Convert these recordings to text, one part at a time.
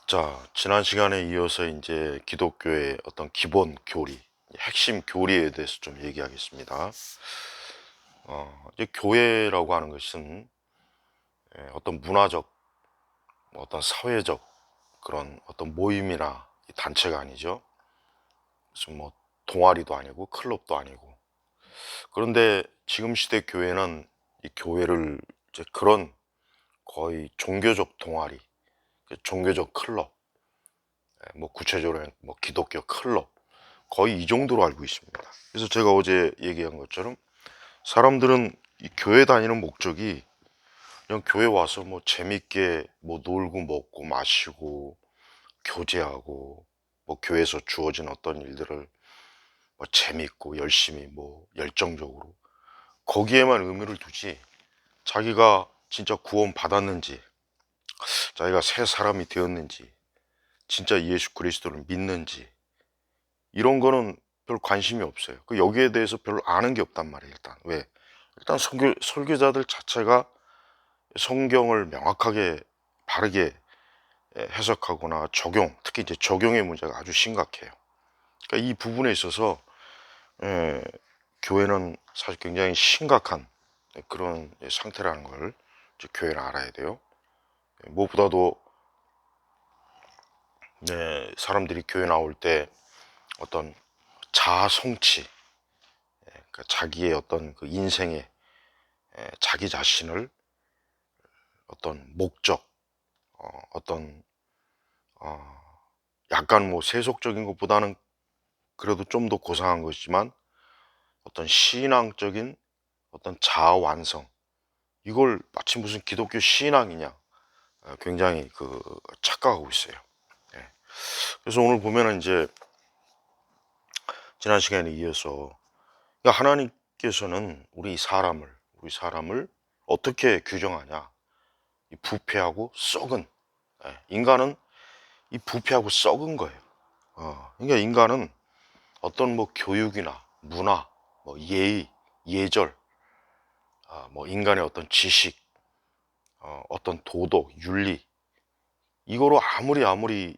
자, 지난 시간에 이어서 이제 기독교의 어떤 기본 교리, 핵심 교리에 대해서 좀 얘기하겠습니다. 이제 교회라고 하는 것은 어떤 문화적, 어떤 사회적 그런 어떤 모임이나 단체가 아니죠. 무슨 뭐 동아리도 아니고 클럽도 아니고. 그런데 지금 시대 교회는 이 교회를 이제 그런 거의 종교적 동아리, 종교적 클럽, 뭐 구체적으로 뭐 기독교 클럽 거의 이 정도로 알고 있습니다. 그래서 제가 어제 얘기한 것처럼 사람들은 이 교회 다니는 목적이 그냥 교회 와서 뭐 재밌게 뭐 놀고 먹고 마시고 교제하고 뭐 교회에서 주어진 어떤 일들을 뭐 재밌고 열심히 뭐 열정적으로 거기에만 의미를 두지, 자기가 진짜 구원 받았는지, 자기가 새 사람이 되었는지, 진짜 예수 그리스도를 믿는지 이런 거는 별 관심이 없어요. 여기에 대해서 별로 아는 게 없단 말이에요. 일단 설교자들 자체가 성경을 명확하게 바르게 해석하거나 적용, 특히 이제 적용의 문제가 아주 심각해요. 그러니까 이 부분에 있어서 에, 교회는 사실 굉장히 심각한 그런 상태라는 걸 이제 교회는 알아야 돼요. 무엇보다도 사람들이 교회 나올 때 어떤 자아 성취, 그러니까 자기의 어떤 그 인생의 자기 자신을 어떤 목적, 어떤 약간 뭐 세속적인 것보다는 그래도 좀 더 고상한 것이지만 어떤 신앙적인 어떤 자아 완성, 이걸 마치 무슨 기독교 신앙이냐, 굉장히 그 착각하고 있어요. 예. 그래서 오늘 보면은 이제 지난 시간에 이어서 그러니까 하나님께서는 우리 사람을 어떻게 규정하냐? 이 부패하고 썩은, 인간은 이 부패하고 썩은 거예요. 그러니까 인간은 어떤 뭐 교육이나 문화, 뭐 예의, 예절, 뭐 인간의 어떤 지식, 어떤 도덕, 윤리, 이거로 아무리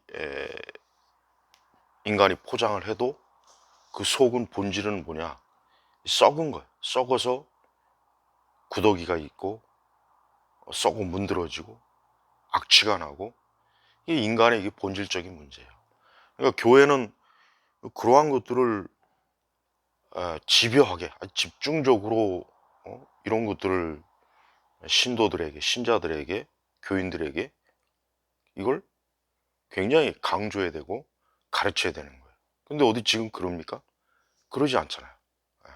인간이 포장을 해도 그 속은 본질은 뭐냐? 썩은 거예요. 썩어서 구더기가 있고 썩어 문드러지고 악취가 나고, 이게 인간의 이게 본질적인 문제예요. 그러니까 교회는 그러한 것들을 집요하게 아주 집중적으로 이런 것들을 신도들에게, 신자들에게, 교인들에게 이걸 굉장히 강조해야 되고 가르쳐야 되는 거예요. 근데 어디 지금 그럽니까? 그러지 않잖아요. 예.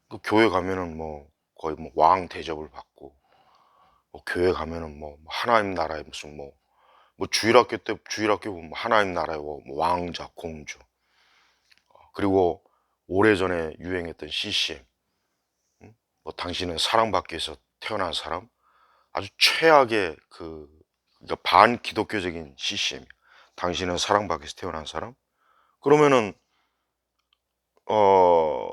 그 교회 가면은 뭐 거의 뭐 왕 대접을 받고, 뭐 교회 가면은 뭐 하나님 나라의 무슨 뭐 주일학교 보면 하나님 나라의 뭐 왕자 공주, 그리고 오래전에 유행했던 CCM, 뭐 당신은 사랑받기 위해서 태어난 사람, 아주 최악의 그러니까 반기독교적인 CCM, 당신은 사랑받기 위해서 태어난 사람. 그러면은 어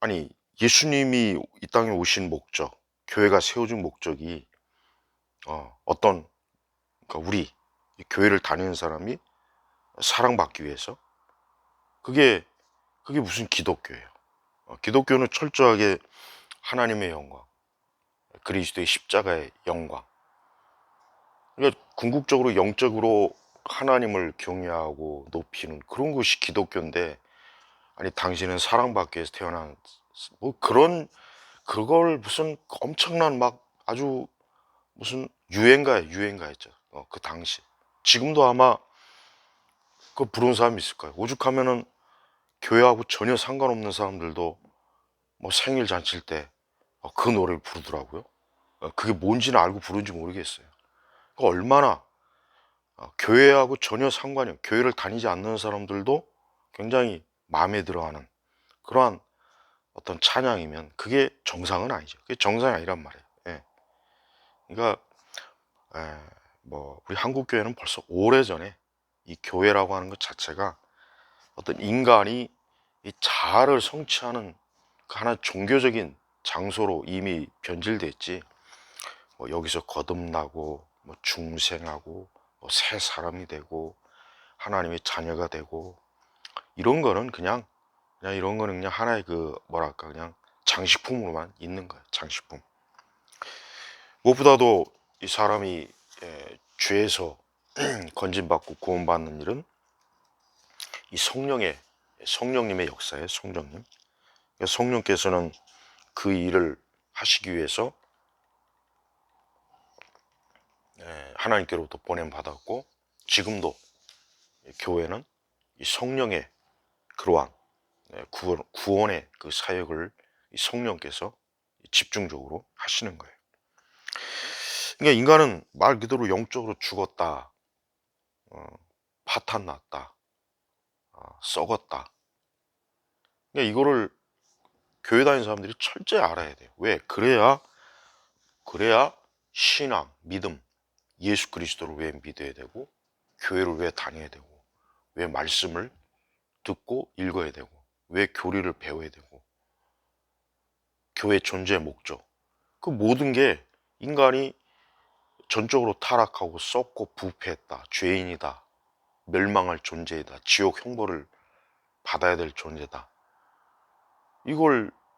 아니, 예수님이 이 땅에 오신 목적, 교회가 세워진 목적이 어떤, 그러니까 우리 이 교회를 다니는 사람이 사랑받기 위해서, 그게 무슨 기독교예요. 기독교는 철저하게 하나님의 영광, 그리스도의 십자가의 영광. 그러니까 궁극적으로 영적으로 하나님을 경외하고 높이는 그런 것이 기독교인데, 아니 당신은 사랑받기 위해서 태어난 뭐 그걸 무슨 엄청난 막 아주 무슨 유행가였죠. 그 당시. 지금도 아마 그 부르는 사람이 있을 거예요. 오죽하면은 교회하고 전혀 상관없는 사람들도 뭐 생일 잔치일 때 그 노래를 부르더라고요. 그게 뭔지는 알고 부르는지 모르겠어요. 얼마나 교회하고 전혀 상관이 없, 교회를 다니지 않는 사람들도 굉장히 마음에 들어하는 그러한 어떤 찬양이면 그게 정상은 아니죠. 그게 정상이 아니란 말이에요. 예. 그러니까 뭐 우리 한국 교회는 벌써 오래전에 이 교회라고 하는 것 자체가 어떤 인간이 이 자아를 성취하는 그 하나의 종교적인 장소로 이미 변질됐지, 뭐 여기서 거듭나고 뭐 중생하고 새 사람이 되고 하나님의 자녀가 되고 이런 거는 그냥 이런 거는 그냥 하나의 그 뭐랄까 그냥 장식품으로만 있는 거예요. 장식품. 무엇보다도 이 사람이 죄에서 건진받고 구원받는 일은 이 성령님의 역사예요. 성령님. 그러니까 성령께서는 그 일을 하시기 위해서 하나님께로부터 보냄 받았고 지금도 교회는 이 성령의 그러한 구원의 그 사역을 이 성령께서 집중적으로 하시는 거예요. 그러니까 인간은 말 그대로 영적으로 죽었다, 파탄 났다, 썩었다. 그러니까 이거를 교회 다니는 사람들이 철저히 알아야 돼요. 왜? 그래야 신앙, 믿음, 예수 그리스도를 왜 믿어야 되고, 교회를 왜 다녀야 되고, 왜 말씀을 듣고 읽어야 되고, 왜 교리를 배워야 되고, 교회 존재의 목적. 그 모든 게 인간이 전적으로 타락하고 썩고 부패했다, 죄인이다, 멸망할 존재이다, 지옥 형벌을 받아야 될 존재다.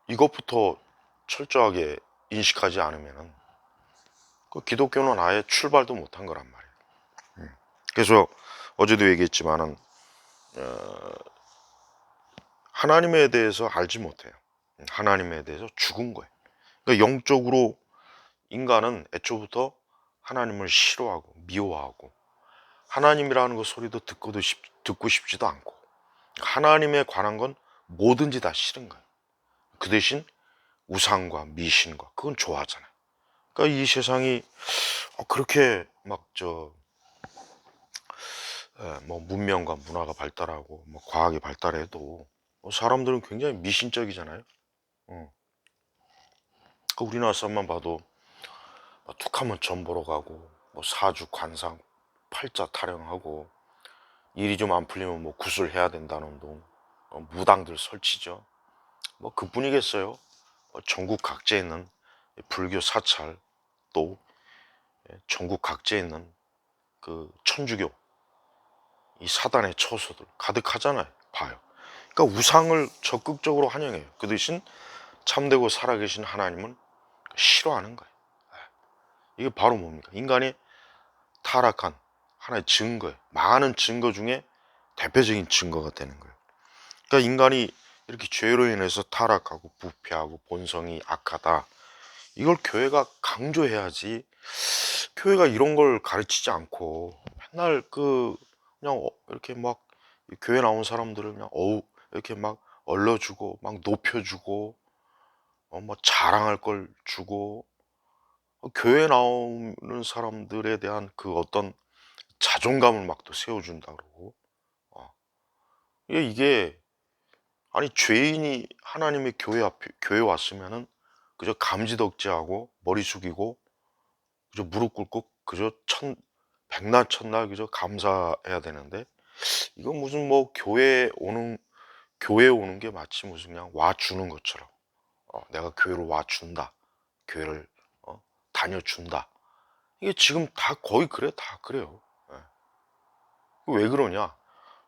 이것부터 철저하게 인식하지 않으면은 그 기독교는 아예 출발도 못한 거란 말이에요. 그래서 어제도 얘기했지만은 하나님에 대해서 알지 못해요. 하나님에 대해서 죽은 거예요. 그러니까 영적으로 인간은 애초부터 하나님을 싫어하고 미워하고 하나님이라는 그 소리도 듣고 싶지도 않고 하나님에 관한 건 뭐든지 다 싫은 거예요. 그 대신 우상과 미신과 그건 좋아하잖아요. 그러니까 이 세상이 그렇게 뭐 문명과 문화가 발달하고 뭐 과학이 발달해도 사람들은 굉장히 미신적이잖아요. 그 우리나라 사람만 봐도 툭하면 전 보러 가고 뭐 사주 관상 팔자 타령하고 일이 좀 안 풀리면 뭐 구슬해야 된다는 둥 무당들 설치죠. 뭐 그뿐이겠어요. 전국 각지에 있는 불교 사찰 또 전국 각지에 있는 그 천주교 이 사단의 처소들 가득하잖아요. 봐요. 그러니까 우상을 적극적으로 환영해요. 그 대신 참되고 살아계신 하나님은 싫어하는 거예요. 이게 바로 뭡니까? 인간이 타락한 하나의 증거예요. 많은 증거 중에 대표적인 증거가 되는 거예요. 그러니까 인간이 이렇게 죄로 인해서 타락하고 부패하고 본성이 악하다. 이걸 교회가 강조해야지. 교회가 이런 걸 가르치지 않고 맨날 그냥 이렇게 막 교회 나온 사람들을 그냥 이렇게 막 얼러주고 막 높여주고 뭐 자랑할 걸 주고 교회 나오는 사람들에 대한 그 어떤 자존감을 막 또 세워준다 그러고 이게 아니 죄인이 하나님의 교회 왔으면은 그저 감지덕지하고 머리 숙이고 그저 무릎 꿇고 그저 백날 첫날 그저 감사해야 되는데 이건 무슨 뭐 교회에 오는 게 마치 무슨 그냥 와주는 것처럼 내가 교회로 와준다 교회를 다녀준다 이게 지금 다 거의 그래 다 그래요. 예. 왜 그러냐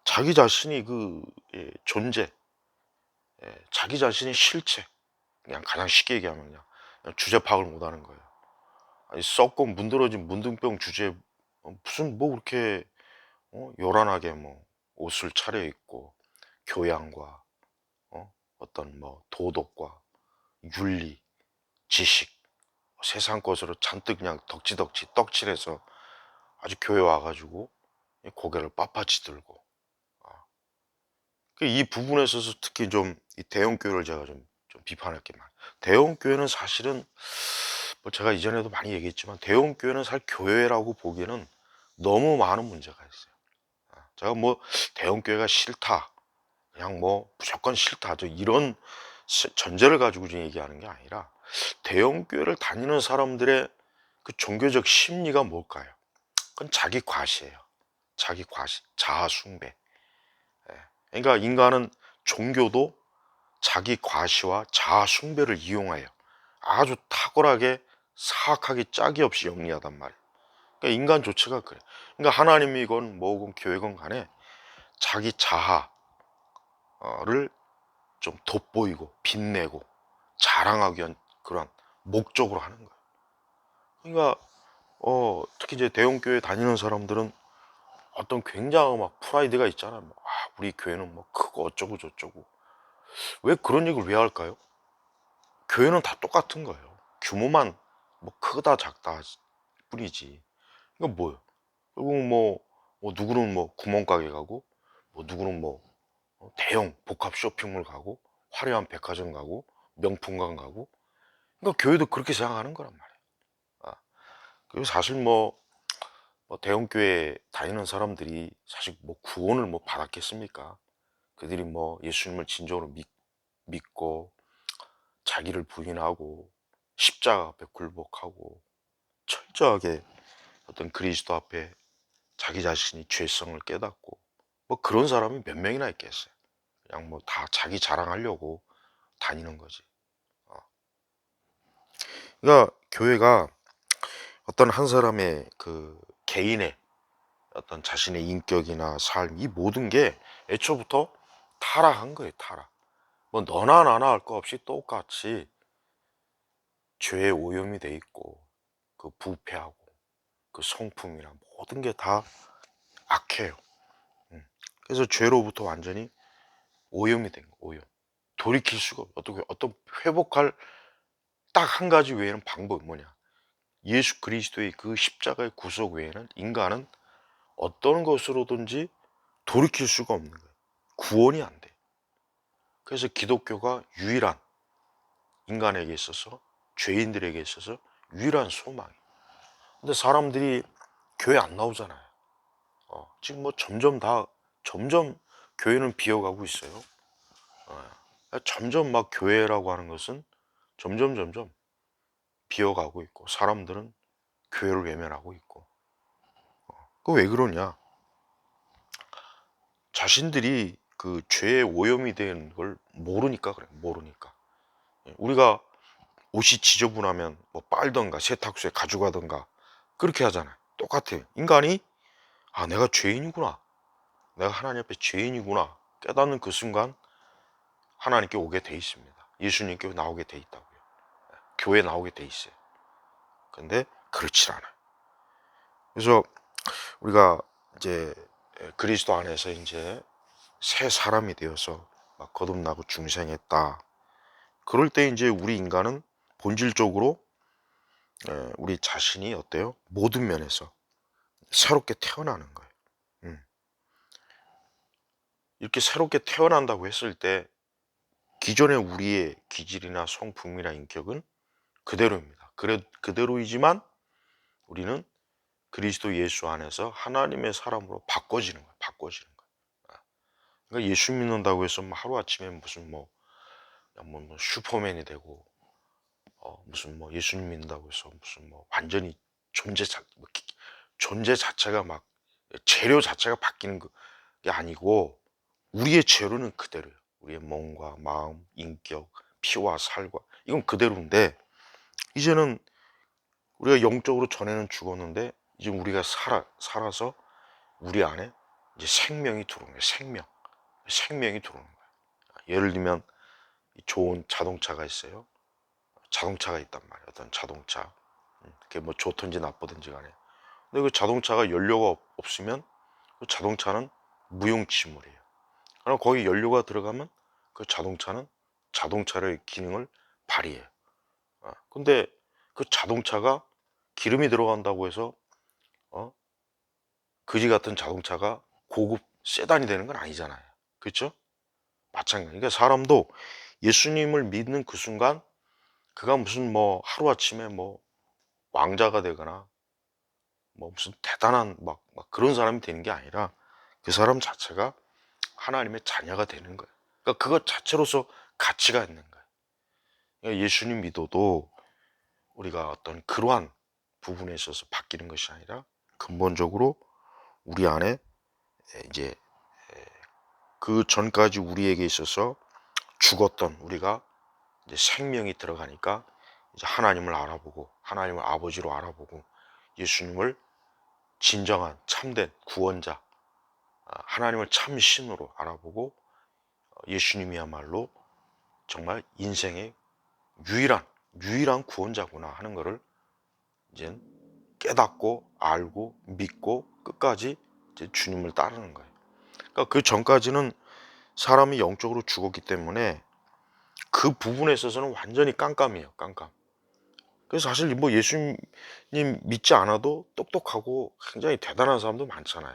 자기 자신이 존재 자기 자신의 실체 그냥 가장 쉽게 얘기하면 그냥 주제 파악을 못하는 거예요. 아니, 썩고 문드러진 문둥병 주제에 무슨 뭐 그렇게 요란하게 뭐 옷을 차려입고 교양과 어떤 뭐 도덕과 윤리, 지식 세상 것으로 잔뜩 그냥 덕지덕지 떡칠해서 아주 교회 와가지고 고개를 빳빳이 들고 이 부분에 있어서 특히 좀 이 대형 교회를 제가 좀 비판할 게 많아요. 대형 교회는 사실은 뭐 제가 이전에도 많이 얘기했지만 대형 교회는 사실 교회라고 보기에는 너무 많은 문제가 있어요. 제가 뭐 대형 교회가 싫다, 그냥 뭐 무조건 싫다, 저 이런 전제를 가지고 좀 얘기하는 게 아니라 대형 교회를 다니는 사람들의 그 종교적 심리가 뭘까요? 그건 자기 과시예요. 자기 과시, 자아 숭배. 그러니까 인간은 종교도 자기 과시와 자아 숭배를 이용하여 아주 탁월하게 사악하게 짝이 없이 영리하단 말이에요. 그러니까 인간 조체가 그래. 그러니까 하나님이건 뭐건 교회건 간에 자기 자아를 좀 돋보이고 빛내고 자랑하기 위한 그런 목적으로 하는 거예요. 그러니까 특히 이제 대형교회 다니는 사람들은 어떤 굉장한 막 프라이드가 있잖아요. 우리 교회는 뭐 크고 어쩌고 저쩌고. 왜 그런 얘기를 왜 할까요? 교회는 다 똑같은 거예요. 규모만 뭐 크다 작다 뿐이지. 이건 뭐예요? 결국 뭐 누구는 뭐 구멍가게 가고, 뭐 누구는 뭐 대형 복합 쇼핑몰 가고, 화려한 백화점 가고, 명품관 가고. 그러니까 교회도 그렇게 생각하는 거란 말이에요. 아, 그리고 사실 뭐 대형 교회 다니는 사람들이 사실 뭐 구원을 뭐 받았겠습니까? 그들이 뭐 예수님을 진정으로 믿고 자기를 부인하고 십자가 앞에 굴복하고 철저하게 어떤 그리스도 앞에 자기 자신이 죄성을 깨닫고 뭐 그런 사람이 몇 명이나 있겠어요. 그냥 뭐 다 자기 자랑하려고 다니는 거지. 어. 그러니까 교회가 어떤 한 사람의 그 개인의 어떤 자신의 인격이나 삶, 이 모든 게 애초부터 타락한 거예요, 타락. 뭐 너나 나나 할 거 없이 똑같이 죄에 오염이 돼 있고, 그 부패하고, 그 성품이나 모든 게 다 악해요. 그래서 죄로부터 완전히 오염이 된 거, 오염. 돌이킬 수가 없어. 어떤 회복할 딱 한 가지 외에는 방법이 뭐냐? 예수 그리스도의 그 십자가의 구속 외에는 인간은 어떤 것으로든지 돌이킬 수가 없는 거예요. 구원이 안 돼. 그래서 기독교가 유일한 인간에게 있어서, 죄인들에게 있어서 유일한 소망이에요. 근데 사람들이 교회 안 나오잖아요. 지금 뭐 점점 교회는 비어가고 있어요. 점점 막 교회라고 하는 것은 점점 비어가고 있고, 사람들은 교회를 외면하고 있고. 그 왜 그러냐? 자신들이 그 죄의 오염이 된 걸 모르니까 그래. 모르니까. 우리가 옷이 지저분하면 뭐 빨던가 세탁소에 가져가던가 그렇게 하잖아요. 똑같아요. 인간이 내가 죄인이구나. 내가 하나님 앞에 죄인이구나 깨닫는 그 순간 하나님께 오게 돼 있습니다. 예수님께 나오게 돼 있다고요. 교회 나오게 돼 있어요. 근데 그렇지 않아요. 그래서 우리가 이제 그리스도 안에서 이제 새 사람이 되어서 막 거듭나고 중생했다. 그럴 때 이제 우리 인간은 본질적으로 우리 자신이 어때요? 모든 면에서 새롭게 태어나는 거예요. 음. 이렇게 새롭게 태어난다고 했을 때 기존의 우리의 기질이나 성품이나 인격은 그대로입니다. 그대로이지만 우리는 그리스도 예수 안에서 하나님의 사람으로 바꿔지는 거예요. 바꿔지는 거예요. 그러니까 예수 믿는다고 해서 뭐 하루아침에 무슨 그냥 뭐 슈퍼맨이 되고 무슨 뭐 예수님 믿는다고 해서 무슨 뭐 완전히 존재 자체가 막 재료 자체가 바뀌는 게 아니고 우리의 재료는 그대로예요. 우리의 몸과 마음, 인격, 피와 살과 이건 그대로인데 이제는 우리가 영적으로 전에는 죽었는데 이제 우리가 살아서 우리 안에 이제 생명이 들어오는 거예요. 생명이 들어오는 거예요. 예를 들면 좋은 자동차가 있어요. 자동차가 있단 말이에요. 어떤 자동차. 그게 뭐 좋든지 나쁘든지 간에. 근데 그 자동차가 연료가 없으면 그 자동차는 무용지물이에요. 그럼 거기 연료가 들어가면 그 자동차는 자동차의 기능을 발휘해요. 근데 그 자동차가 기름이 들어간다고 해서 어? 그지 같은 자동차가 고급 세단이 되는 건 아니잖아요. 그렇죠? 마찬가지. 그러니까 사람도 예수님을 믿는 그 순간 그가 무슨 뭐 하루아침에 뭐 왕자가 되거나 뭐 무슨 대단한 막 그런 사람이 되는 게 아니라 그 사람 자체가 하나님의 자녀가 되는 거예요. 그러니까 그것 자체로서 가치가 있는 거예요. 그러니까 예수님 믿어도 우리가 어떤 그러한 부분에 있어서 바뀌는 것이 아니라 근본적으로 우리 안에 이제 그 전까지 우리에게 있어서 죽었던 우리가 이제 생명이 들어가니까 이제 하나님을 알아보고 하나님을 아버지로 알아보고 예수님을 진정한 참된 구원자, 하나님을 참 신으로 알아보고 예수님이야말로 정말 인생의 유일한 구원자구나 하는 것을 이제 깨닫고 알고 믿고 끝까지 이제 주님을 따르는 거예요. 그러니까 그 전까지는 사람이 영적으로 죽었기 때문에 그 부분에 있어서는 완전히 깜깜이에요. 깜깜. 그래서 사실 뭐 예수님 믿지 않아도 똑똑하고 굉장히 대단한 사람도 많잖아요.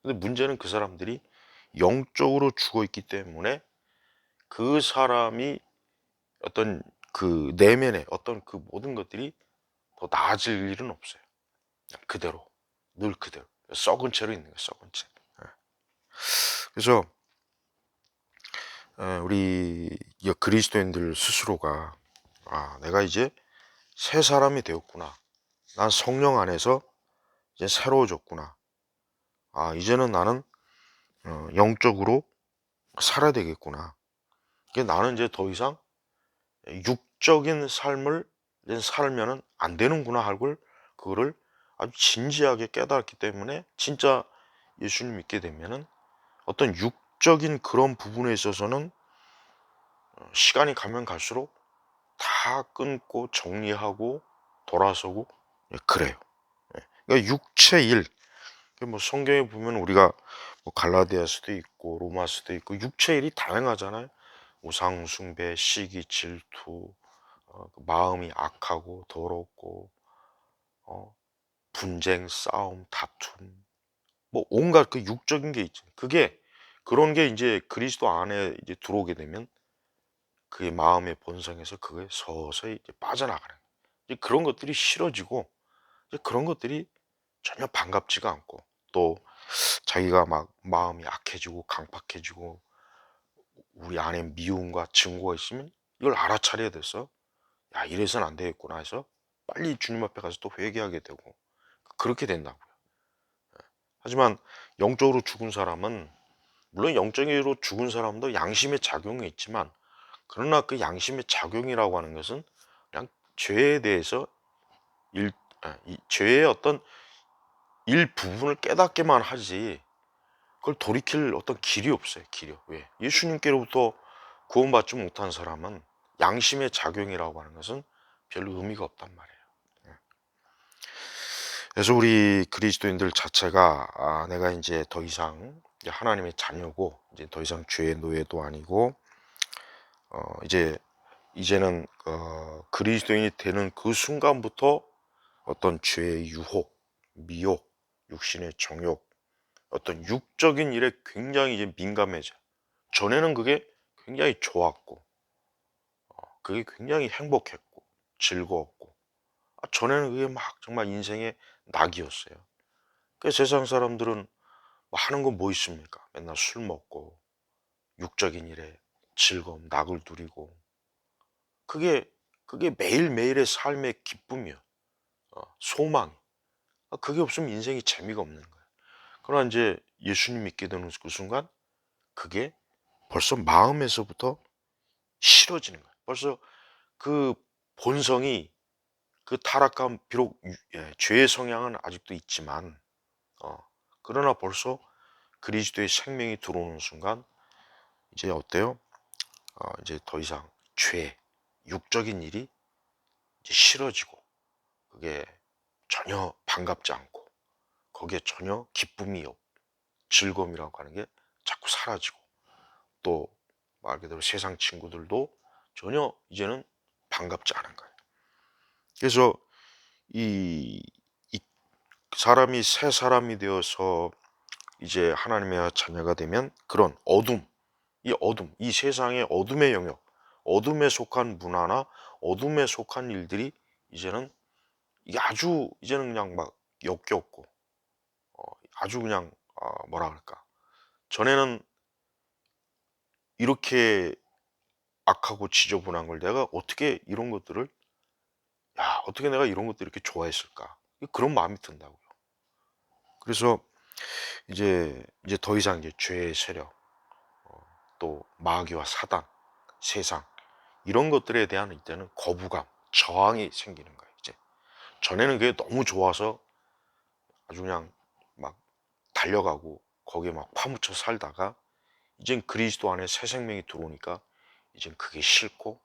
근데 문제는 그 사람들이 영적으로 죽어 있기 때문에 그 사람이 어떤 그 내면의 어떤 그 모든 것들이 더 나아질 일은 없어요. 그냥 그대로, 늘 그대로 썩은 채로 있는 거예요. 썩은 채. 예. 그래서 우리 그리스도인들 스스로가 내가 이제 새 사람이 되었구나. 난 성령 안에서 이제 새로워졌구나. 이제는 나는 영적으로 살아야 되겠구나. 이게 나는 이제 더 이상 육적인 삶을 이제 살면은 안 되는구나 하고 그거를 아주 진지하게 깨달았기 때문에 진짜 예수님 믿게 되면은 어떤 육적인 그런 부분에 있어서는 시간이 가면 갈수록 다 끊고 정리하고 돌아서고 그래요. 그러니까 육체일 뭐 성경에 보면 우리가 뭐 갈라디아서도 있고 로마서도 있고 육체일이 다양하잖아요. 우상 숭배, 시기, 질투, 마음이 악하고 더럽고 분쟁, 싸움, 다툼, 뭐 온갖 그 육적인 게 있죠. 그게 그런 게 이제 그리스도 안에 이제 들어오게 되면 그의 마음의 본성에서 그게 서서히 이제 빠져나가는 거예요. 이제 그런 것들이 싫어지고 이제 그런 것들이 전혀 반갑지가 않고 또 자기가 막 마음이 약해지고 강팍해지고 우리 안에 미움과 증오가 있으면 이걸 알아차려야 돼서 야 이래서는 안 되겠구나 해서 빨리 주님 앞에 가서 또 회개하게 되고 그렇게 된다고요. 하지만 영적으로 죽은 사람은 물론 영적으로 죽은 사람도 양심의 작용이 있지만 그러나 그 양심의 작용이라고 하는 것은 그냥 죄에 대해서 이 죄의 어떤 일부분을 깨닫게만 하지 그걸 돌이킬 어떤 길이 없어요. 길이. 왜? 예수님께로부터 구원받지 못한 사람은 양심의 작용이라고 하는 것은 별로 의미가 없단 말이에요. 예. 그래서 우리 그리스도인들 자체가 내가 이제 더 이상 하나님의 자녀고 이제 더 이상 죄의 노예도 아니고 이제는 그리스도인이 되는 그 순간부터 어떤 죄의 유혹, 미혹, 육신의 정욕, 어떤 육적인 일에 굉장히 이제 민감해져. 전에는 그게 굉장히 좋았고, 그게 굉장히 행복했고, 즐거웠고, 전에는 그게 막 정말 인생의 낙이었어요. 그 세상 사람들은 뭐 하는 건 뭐 있습니까? 맨날 술 먹고, 육적인 일에 즐거움, 낙을 누리고, 그게, 그게 매일매일의 삶의 기쁨이요. 소망. 그게 없으면 인생이 재미가 없는 거예요. 그러나 이제 예수님 믿게 되는 그 순간, 그게 벌써 마음에서부터 싫어지는 거예요. 벌써 그 본성이 그 타락한 비록 죄의 성향은 아직도 있지만 어, 그러나 벌써 그리스도의 생명이 들어오는 순간 이제 어때요? 이제 더 이상 죄, 육적인 일이 이제 싫어지고 그게 전혀 반갑지 않고 거기에 전혀 기쁨이 없고 즐거움이라고 하는 게 자꾸 사라지고 또 말 그대로 세상 친구들도 전혀 이제는 반갑지 않은 거예요. 그래서 이, 이 사람이 새 사람이 되어서 이제 하나님의 자녀가 되면 그런 이 세상의 어둠의 영역, 어둠에 속한 문화나 어둠에 속한 일들이 이제는 이게 아주 이제는 그냥 막 역겹고 아주 그냥 뭐라 그럴까. 전에는 이렇게 악하고 지저분한 걸 내가 어떻게 이런 것들을 어떻게 내가 이런 것들 이렇게 좋아했을까? 그런 마음이 든다고요. 그래서 이제 더 이상 이제 죄의 세력, 또 마귀와 사단, 세상 이런 것들에 대한 이제는 거부감, 저항이 생기는 거예요. 이제 전에는 그게 너무 좋아서 아주 그냥 달려가고 거기에 막 파묻혀 살다가 이젠 그리스도 안에 새 생명이 들어오니까 이젠 그게 싫고,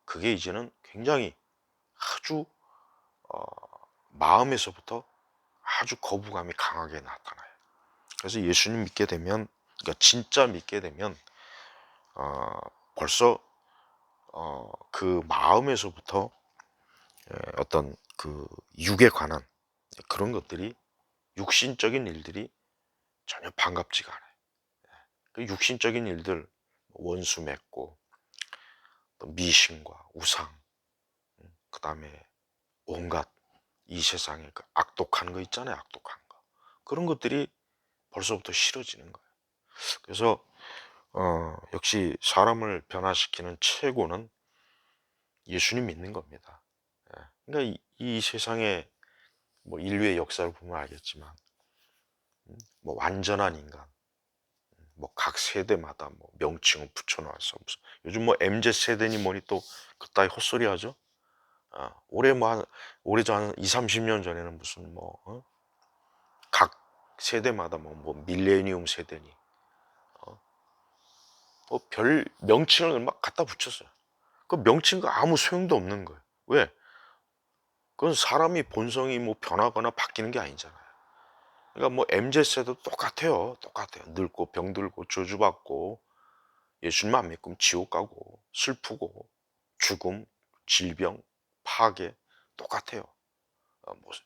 그게 이제는 굉장히 아주 마음에서부터 아주 거부감이 강하게 나타나요. 그래서 예수님 믿게 되면, 그러니까 진짜 믿게 되면 벌써 그 마음에서부터 어떤 그 육에 관한 그런 것들이, 육신적인 일들이 전혀 반갑지가 않아요. 그 육신적인 일들, 원수 맺고 또 미신과 우상, 그 다음에 온갖 이 세상에 그 악독한 거 있잖아요. 악독한 거, 그런 것들이 벌써부터 싫어지는 거예요. 그래서 역시 사람을 변화시키는 최고는 예수님 믿는 겁니다. 예. 그러니까 이 세상에 뭐 인류의 역사를 보면 알겠지만, 뭐 완전한 인간, 뭐 각 세대마다 뭐 명칭을 붙여놔서 무슨 요즘 뭐 MZ 세대니 뭐니 또 그따위 헛소리 하죠. 올해 뭐 오래전 한 2, 30년 전에는 무슨 뭐 각 세대마다 뭐 밀레니움 세대니 뭐 별 명칭을 막 갖다 붙였어요. 그 명칭과 아무 소용도 없는 거예요. 왜? 그건 사람이 본성이 뭐 변하거나 바뀌는 게 아니잖아요. 그러니까 뭐 MZ 세대도 똑같아요. 똑같아요. 늙고 병들고 저주받고 예수님 안 믿고 지옥 가고 슬프고 죽음, 질병, 파괴 똑같아요.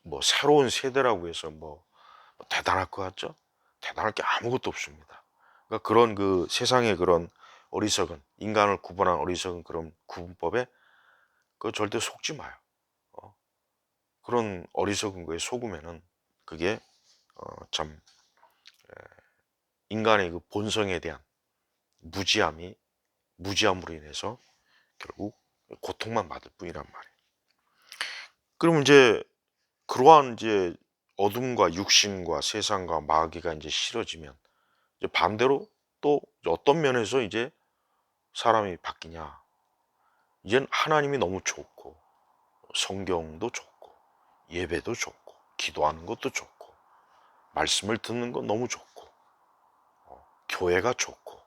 뭐 새로운 세대라고 해서 뭐 대단할 것 같죠? 대단할 게 아무것도 없습니다. 그러니까 그런 그 세상의 그런 어리석은, 인간을 구분한 어리석은 그런 구분법에 그 절대 속지 마요. 어, 그런 어리석은 거에 속으면은 그게 참 인간의 그 본성에 대한 무지함으로 인해서 결국 고통만 받을 뿐이란 말이에요. 그럼 이제 그러한 이제 어둠과 육신과 세상과 마귀가 이제 싫어지면 이제 반대로 또 어떤 면에서 이제 사람이 바뀌냐? 이젠 하나님이 너무 좋고, 성경도 좋고, 예배도 좋고, 기도하는 것도 좋고, 말씀을 듣는 건 너무 좋고, 교회가 좋고,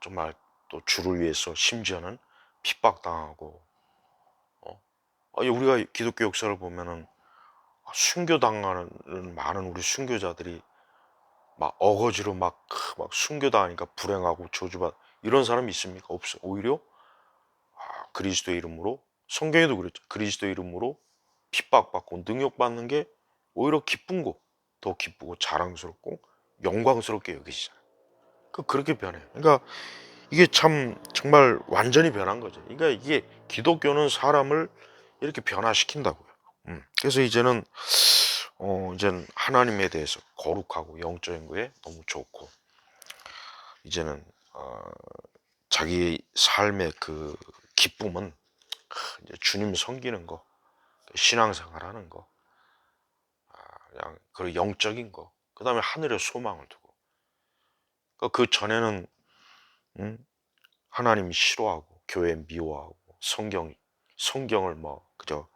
정말 또 주를 위해서 심지어는 핍박당하고, 우리가 기독교 역사를 보면은 순교당하는 많은 우리 순교자들이 막 어거지로 막 순교당하니까 불행하고 저주받, 이런 사람이 있습니까? 없어요. 오히려 그리스도의 이름으로, 성경에도 그랬죠. 그리스도의 이름으로 핍박받고 능욕받는 게 오히려 기쁜 거, 더 기쁘고 자랑스럽고 영광스럽게 여기시잖아요. 그렇게 변해요. 그러니까 이게 참 정말 완전히 변한 거죠. 그러니까 이게 기독교는 사람을 이렇게 변화시킨다고요. 그래서 이제는 하나님에 대해서 거룩하고 영적인 거에 너무 좋고, 이제는 자기 삶의 그 기쁨은 이제 주님 섬기는 거, 신앙생활하는 거, 그냥 그 영적인 거, 그 다음에 하늘의 소망을 두고. 그 전에는 하나님이 싫어하고 교회 미워하고 성경을 뭐 그저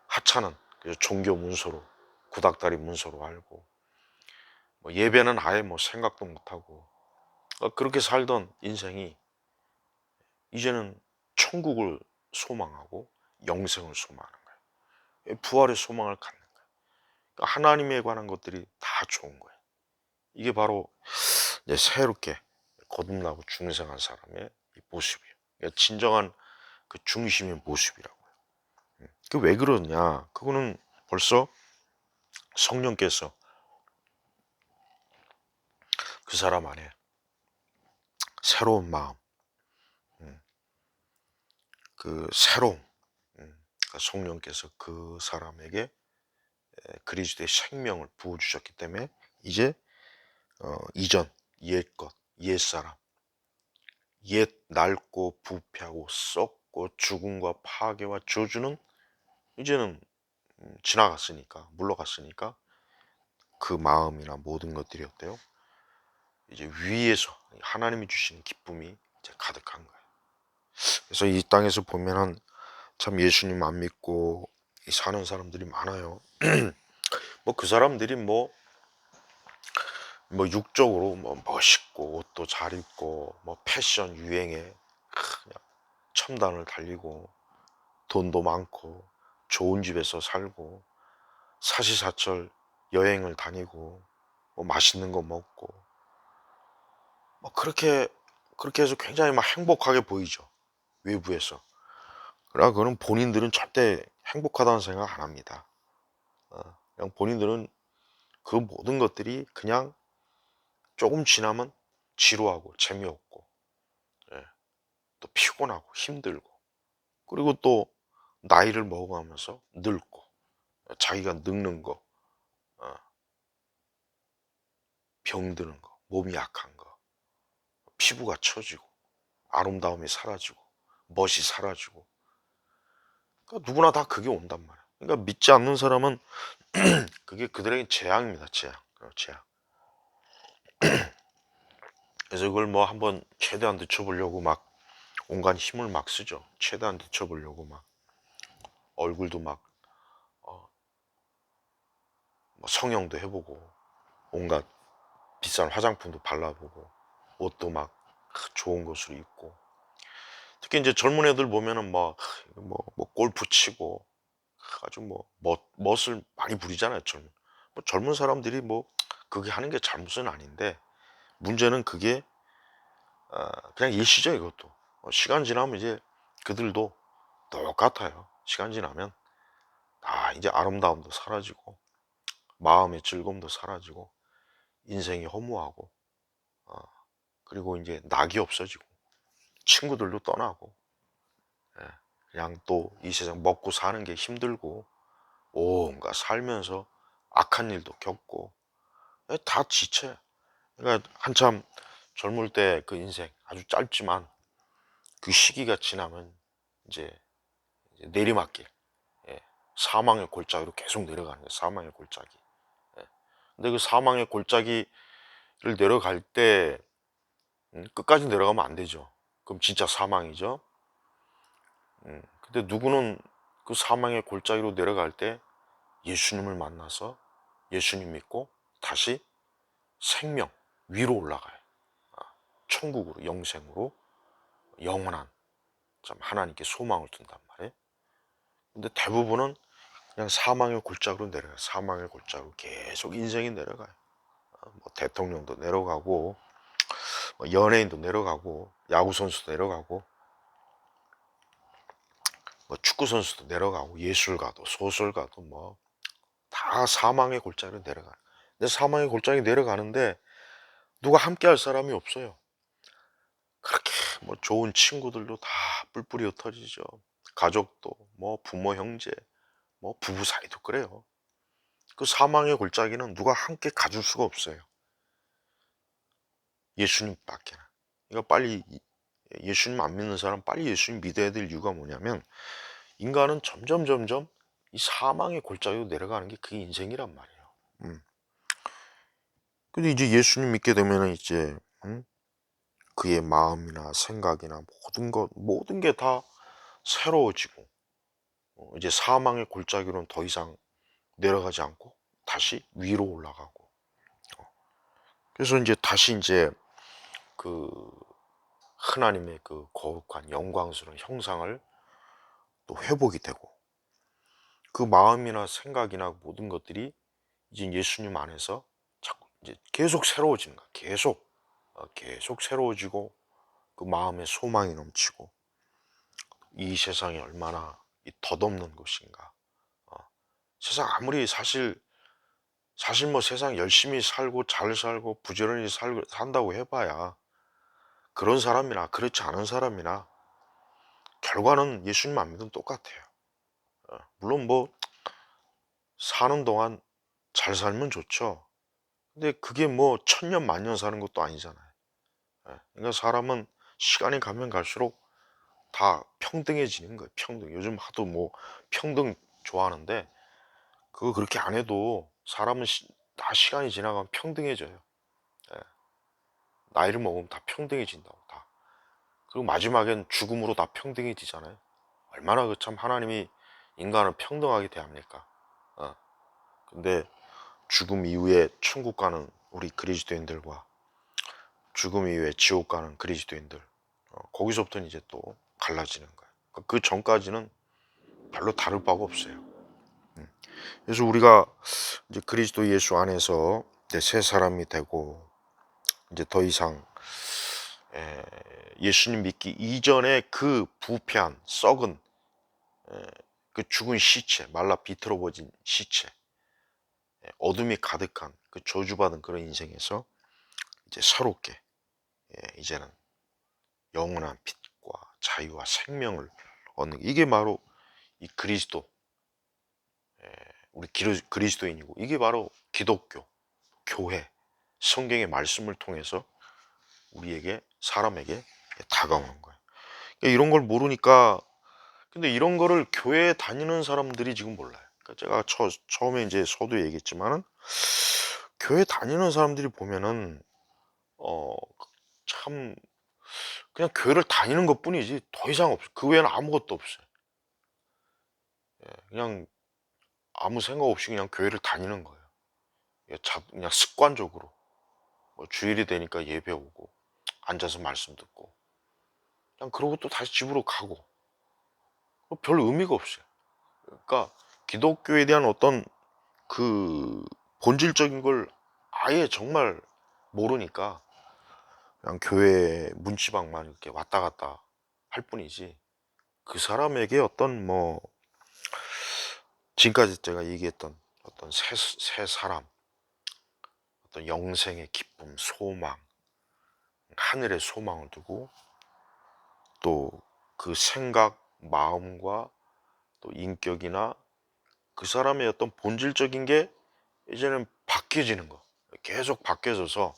하찮은 그저 종교 문서로, 구닥다리 문서로 알고, 뭐 예배는 아예 뭐 생각도 못하고, 그렇게 살던 인생이 이제는 천국을 소망하고 영생을 소망하는 거예요. 부활의 소망을 갖는 거예요. 그러니까 하나님에 관한 것들이 다 좋은 거예요. 이게 바로 이제 새롭게 거듭나고 중생한 사람의 이 모습이에요. 그러니까 진정한 그 중심의 모습이라고요. 그 왜 그러냐? 그거는 벌써 성령께서 그 사람 안에 새로운 마음, 음, 그 새로움, 그러니까 성령께서 그 사람에게 그리스도의 생명을 부어주셨기 때문에 이제 이전 옛것, 옛사람, 옛 낡고 부패하고 썩고 죽음과 파괴와 저주는 이제는 지나갔으니까, 물러갔으니까 그 마음이나 모든 것들이 어때요? 이제 위에서 하나님이 주시는 기쁨이 이제 가득한 거예요. 그래서 이 땅에서 보면은 참 예수님 안 믿고 사는 사람들이 많아요. 뭐 그 사람들이 뭐 뭐 육적으로 뭐 멋있고 옷도 잘 입고 뭐 패션 유행에 그냥 첨단을 달리고 돈도 많고 좋은 집에서 살고 사시사철 여행을 다니고 뭐 맛있는 거 먹고 뭐 그렇게 해서 굉장히 막 행복하게 보이죠, 외부에서. 그러나 그는 본인들은 절대 행복하다는 생각 안 합니다. 그냥 본인들은 그 모든 것들이 그냥 조금 지나면 지루하고 재미없고, 예, 또 피곤하고 힘들고, 그리고 또 나이를 먹어가면서 늙고, 자기가 늙는 거, 어, 병드는 거, 몸이 약한 거, 피부가 처지고, 아름다움이 사라지고, 멋이 사라지고, 그러니까 누구나 다 그게 온단 말이야. 그러니까 믿지 않는 사람은 그게 그들에게 재앙입니다, 재앙. 재앙. 그래서 그걸 뭐 한번 최대한 늦춰보려고 막 온갖 힘을 막 쓰죠. 최대한 늦춰보려고 막 얼굴도 막 뭐 성형도 해보고 온갖 비싼 화장품도 발라보고 옷도 막 좋은 것으로 입고, 특히 이제 젊은 애들 보면은 뭐 골프 치고 아주 뭐 멋을 많이 부리잖아요. 뭐 젊은 사람들이 뭐 그게 하는 게 잘못은 아닌데, 문제는 그게 그냥 일시죠. 이것도 시간 지나면 이제 그들도 똑같아요. 시간 지나면 이제 아름다움도 사라지고 마음의 즐거움도 사라지고 인생이 허무하고, 어, 그리고 이제 낙이 없어지고 친구들도 떠나고, 예, 그냥 또 이 세상 먹고 사는 게 힘들고 온갖 살면서 악한 일도 겪고, 다 지쳐요. 그러니까 한참 젊을 때 그 인생 아주 짧지만 그 시기가 지나면 이제 내리막길, 예, 사망의 골짜기로 계속 내려가는 거예요. 사망의 골짜기. 예. 근데 그 사망의 골짜기를 내려갈 때 끝까지 내려가면 안 되죠. 그럼 진짜 사망이죠. 근데 누구는 그 사망의 골짜기로 내려갈 때 예수님을 만나서 예수님 믿고 다시 생명 위로 올라가요. 천국으로, 영생으로, 영원한 참 하나님께 소망을 둔단 말이에요. 근데 대부분은 그냥 사망의 골짜기로 내려가요. 사망의 골짜기로 계속 인생이 내려가요. 뭐 대통령도 내려가고 뭐 연예인도 내려가고 야구 선수도 내려가고 뭐 축구 선수도 내려가고 예술가도 소설가도 뭐 다 사망의 골짜기로 내려가요. 근데 사망의 골짜기 내려가는데 누가 함께 할 사람이 없어요. 그렇게 뭐 좋은 친구들도 다 뿔뿔이 흩어지죠. 가족도 뭐 부모 형제 뭐 부부 사이도 그래요. 그 사망의 골짜기는 누가 함께 가줄 수가 없어요. 예수님밖에. 그러니까 빨리 예수님 안 믿는 사람 빨리 예수님 믿어야 될 이유가 뭐냐면, 인간은 점점 이 사망의 골짜기로 내려가는 게 그게 인생이란 말이에요. 근데 이제 예수님 믿게 되면은 이제 그의 마음이나 생각이나 모든 게 다 새로워지고, 이제 사망의 골짜기로는 더 이상 내려가지 않고 다시 위로 올라가고, 그래서 이제 다시 이제 그 하나님의 그 거룩한 영광스러운 형상을 또 회복이 되고, 그 마음이나 생각이나 모든 것들이 이제 예수님 안에서 자꾸 이제 계속 새로워지는 거야. 계속 새로워지고, 그 마음에 소망이 넘치고, 이 세상이 얼마나 이 덧없는 것인가. 어, 세상 아무리 사실 뭐 세상 열심히 살고 잘 살고 부지런히 산다고 해봐야 그런 사람이나 그렇지 않은 사람이나 결과는 예수님 안 믿으면 똑같아요. 물론 뭐 사는 동안 잘 살면 좋죠. 근데 그게 뭐 천년 만년 사는 것도 아니잖아요. 그러니까 사람은 시간이 가면 갈수록 다 평등해지는 거예요. 평등. 요즘 하도 뭐 평등 좋아하는데 그거 그렇게 안 해도 사람은 다 시간이 지나가면 평등해져요. 예. 나이를 먹으면 다 평등해진다고 다. 그리고 마지막엔 죽음으로 다 평등해지잖아요. 얼마나 그 참 하나님이 인간을 평등하게 대합니까? 근데 죽음 이후에 천국 가는 우리 그리스도인들과 죽음 이후에 지옥 가는 그리스도인들, 거기서부터는 이제 또 갈라지는 거예요. 그 전까지는 별로 다를 바가 없어요. 그래서 우리가 이제 그리스도 예수 안에서 이제 새 사람이 되고 이제 더 이상 예수님 믿기 이전에 그 부패한 썩은 그 죽은 시체, 말라 비틀어버진 시체, 어둠이 가득한 그 저주받은 그런 인생에서 이제 새롭게 이제는 영원한 빛과 자유와 생명을 얻는 이게 바로 이 그리스도, 우리 그리스도인이고 이게 바로 기독교, 교회, 성경의 말씀을 통해서 우리에게 사람에게 다가오는 거예요. 그러니까 이런 걸 모르니까 근데 이런 거를 교회에 다니는 사람들이 지금 몰라요. 그러니까 제가 처음에 이제 서두 얘기했지만은 교회 다니는 사람들이 보면은 참 그냥 교회를 다니는 것뿐이지 더 이상 없어요. 그 외에는 아무것도 없어요. 그냥 아무 생각 없이 그냥 교회를 다니는 거예요. 그냥 습관적으로 뭐 주일이 되니까 예배 오고 앉아서 말씀 듣고 그냥 그러고 또 다시 집으로 가고 별 의미가 없어요. 그러니까 기독교에 대한 어떤 그 본질적인 걸 아예 정말 모르니까 그냥 교회 문지방만 이렇게 왔다 갔다 할 뿐이지 그 사람에게 어떤 뭐 지금까지 제가 얘기했던 어떤 새 사람, 어떤 영생의 기쁨, 소망, 하늘의 소망을 두고 또 그 생각, 마음과 또 인격이나 그 사람의 어떤 본질적인 게 이제는 바뀌어지는 거. 계속 바뀌어져서